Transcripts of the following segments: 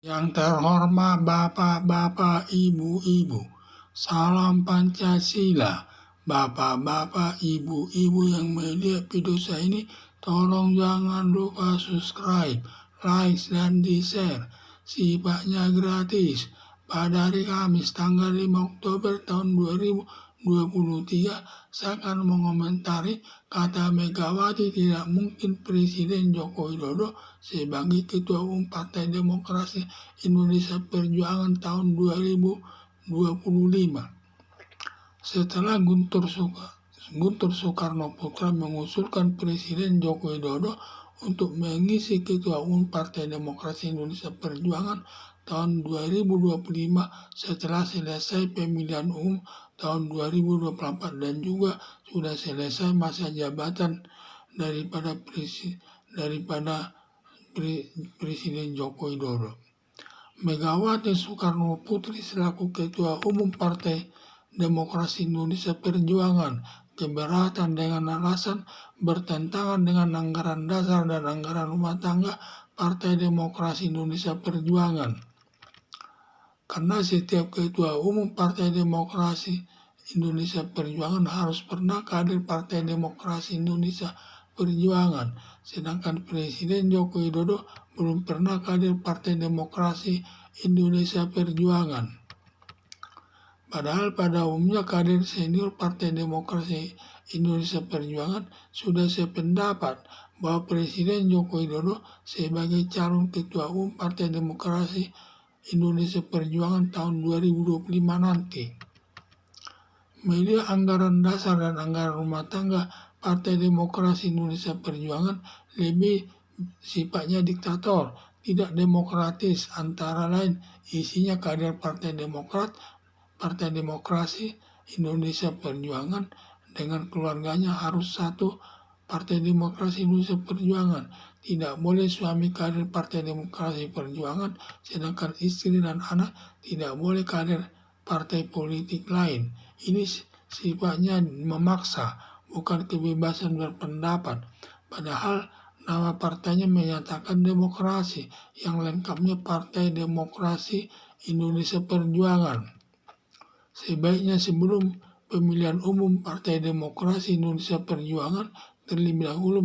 Yang terhormat Bapak-Bapak, Ibu-Ibu, salam Pancasila. Bapak-bapak, Ibu-Ibu yang melihat video saya ini, tolong jangan lupa subscribe, like, dan di-share. Sifatnya gratis. Pada hari Kamis tanggal 5 Oktober tahun 2023, saya akan mengomentari kata Megawati tidak mungkin Presiden Joko Widodo sebagai Ketua Umum Partai Demokrasi Indonesia Perjuangan tahun 2025. Setelah Guntur Soekarno Putra mengusulkan Presiden Joko Widodo untuk mengisi Ketua Umum Partai Demokrasi Indonesia Perjuangan tahun 2025 setelah selesai pemilihan umum tahun 2024 dan juga sudah selesai masa jabatan daripada Presiden Joko Widodo. Megawati Soekarno Putri selaku Ketua Umum Partai Demokrasi Indonesia Perjuangan keberatan dengan alasan bertentangan dengan anggaran dasar dan anggaran rumah tangga Partai Demokrasi Indonesia Perjuangan. Karena setiap Ketua Umum Partai Demokrasi Indonesia Perjuangan harus pernah kader Partai Demokrasi Indonesia Perjuangan, sedangkan Presiden Joko Widodo belum pernah kader Partai Demokrasi Indonesia Perjuangan. Padahal pada umumnya kader senior Partai Demokrasi Indonesia Perjuangan sudah sependapat bahwa Presiden Joko Widodo sebagai calon Ketua Umum Partai Demokrasi Indonesia Perjuangan tahun 2025 nanti. Media anggaran dasar dan anggaran rumah tangga Partai Demokrasi Indonesia Perjuangan lebih sifatnya diktator, tidak demokratis, antara lain isinya kader Partai Demokrat, Partai Demokrasi Indonesia Perjuangan dengan keluarganya harus satu Partai Demokrasi Indonesia Perjuangan. Tidak boleh suami kader Partai Demokrasi Perjuangan, sedangkan istri dan anak tidak boleh kader partai politik lain. Ini sifatnya memaksa, bukan kebebasan berpendapat. Padahal nama partainya menyatakan demokrasi, yang lengkapnya Partai Demokrasi Indonesia Perjuangan. Sebaiknya sebelum pemilihan umum Partai Demokrasi Indonesia Perjuangan terlebih dahulu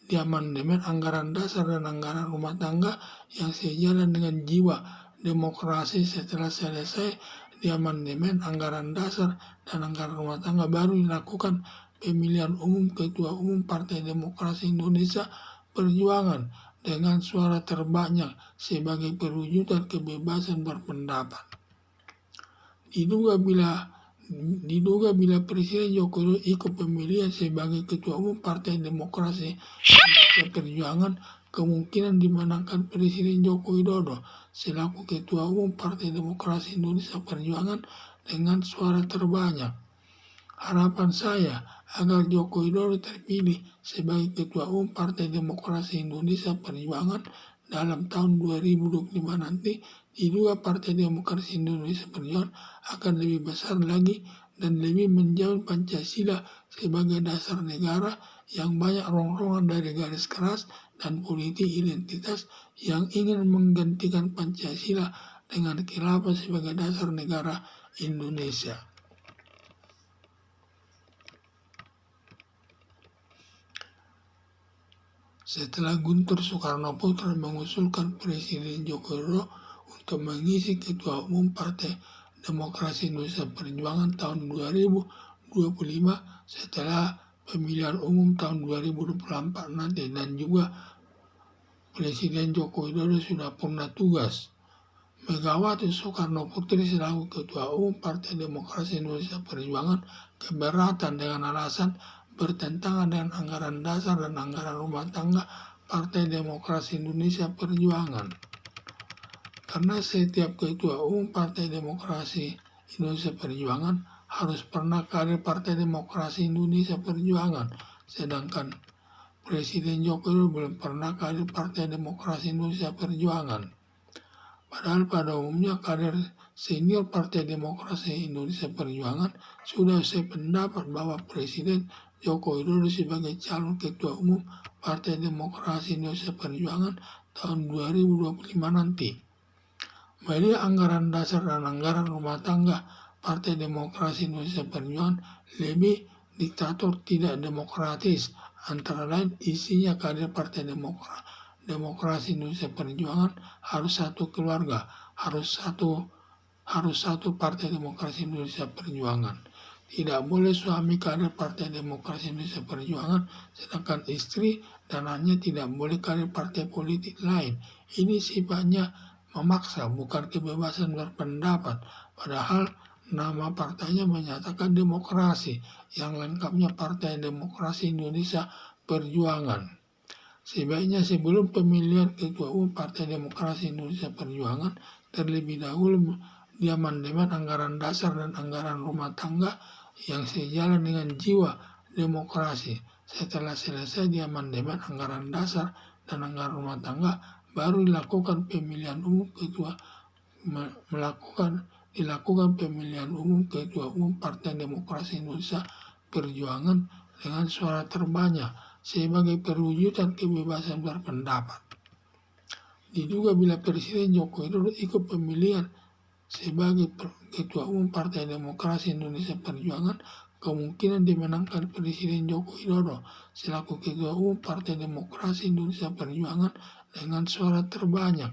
diamandemen anggaran dasar dan anggaran rumah tangga yang sejalan dengan jiwa demokrasi. Setelah selesai diamandemen anggaran dasar dan anggaran rumah tangga, baru dilakukan pemilihan umum Ketua Umum Partai Demokrasi Indonesia Perjuangan dengan suara terbanyak sebagai perwujudan kebebasan berpendapat. Diduga bila Presiden Joko Widodo ikut pemilihan sebagai Ketua Umum Partai Demokrasi Indonesia Perjuangan, kemungkinan dimenangkan Presiden Joko Widodo selaku Ketua Umum Partai Demokrasi Indonesia Perjuangan dengan suara terbanyak. Harapan saya agar Joko Widodo terpilih sebagai Ketua Umum Partai Demokrasi Indonesia Perjuangan dalam tahun 2025 nanti, diduga Partai Demokrasi Indonesia Perjuangan akan lebih besar lagi dan lebih menjauh Pancasila sebagai dasar negara yang banyak rongrongan dari garis keras dan politik identitas yang ingin menggantikan Pancasila dengan khilafah sebagai dasar negara Indonesia. Setelah Guntur Soekarno Putra mengusulkan Presiden Joko Widodo untuk mengisi Ketua Umum Partai Demokrasi Indonesia Perjuangan tahun 2025 setelah pemilihan umum tahun 2024 nanti, dan juga Presiden Joko Widodo sudah purna tugas, Megawati Soekarno Putri selaku Ketua Umum Partai Demokrasi Indonesia Perjuangan keberatan dengan alasan bertentangan dengan anggaran dasar dan anggaran rumah tangga Partai Demokrasi Indonesia Perjuangan. Karena setiap Ketua Umum Partai Demokrasi Indonesia Perjuangan harus pernah kader Partai Demokrasi Indonesia Perjuangan, sedangkan Presiden Joko Widodo belum pernah kader Partai Demokrasi Indonesia Perjuangan. Padahal pada umumnya kader senior Partai Demokrasi Indonesia Perjuangan sudah sependapat bahwa Presiden Joko Widodo sebagai calon Ketua Umum Partai Demokrasi Indonesia Perjuangan tahun 2025 nanti. Melalui anggaran dasar dan anggaran rumah tangga, Partai Demokrasi Indonesia Perjuangan lebih diktator tidak demokratis. Antara lain isinya kader Partai Demokrasi Indonesia Perjuangan harus satu keluarga, harus satu Partai Demokrasi Indonesia Perjuangan. Tidak boleh suami kader Partai Demokrasi Indonesia Perjuangan, sedangkan istri dan anaknya tidak boleh kader partai politik lain. Ini sifatnya memaksa, bukan kebebasan berpendapat. Padahal nama partainya menyatakan demokrasi, yang lengkapnya Partai Demokrasi Indonesia Perjuangan. Sebaiknya sebelum pemilihan Ketua Umum Partai Demokrasi Indonesia Perjuangan, terlebih dahulu diamandemen anggaran dasar dan anggaran rumah tangga yang sejalan dengan jiwa demokrasi. Setelah selesai diamandemen anggaran dasar dan anggaran rumah tangga, baru dilakukan pemilihan umum pemilihan umum Ketua Umum Partai Demokrasi Indonesia Perjuangan dengan suara terbanyak sebagai perwujudan kebebasan berpendapat. Diduga bila Presiden Joko Widodo ikut pemilihan sebagai Ketua Umum Partai Demokrasi Indonesia Perjuangan, kemungkinan dimenangkan Presiden Joko Widodo selaku Ketua Umum Partai Demokrasi Indonesia Perjuangan dengan suara terbanyak.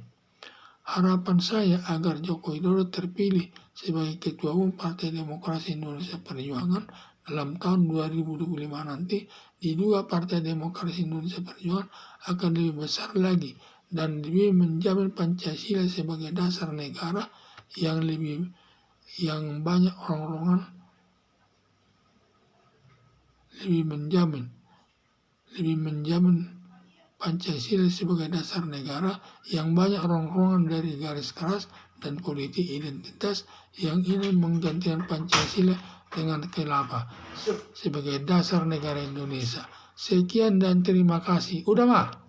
Harapan saya agar Joko Widodo terpilih sebagai Ketua Umum Partai Demokrasi Indonesia Perjuangan dalam tahun 2025 nanti, diduga Partai Demokrasi Indonesia Perjuangan akan lebih besar lagi dan lebih menjamin Pancasila sebagai dasar negara yang banyak orang-orangan lebih menjamin Pancasila sebagai dasar negara yang banyak orang-orangan dari garis keras dan politik identitas yang ingin menggantikan Pancasila dengan khilafah sebagai dasar negara Indonesia. Sekian dan terima kasih. Udah mah.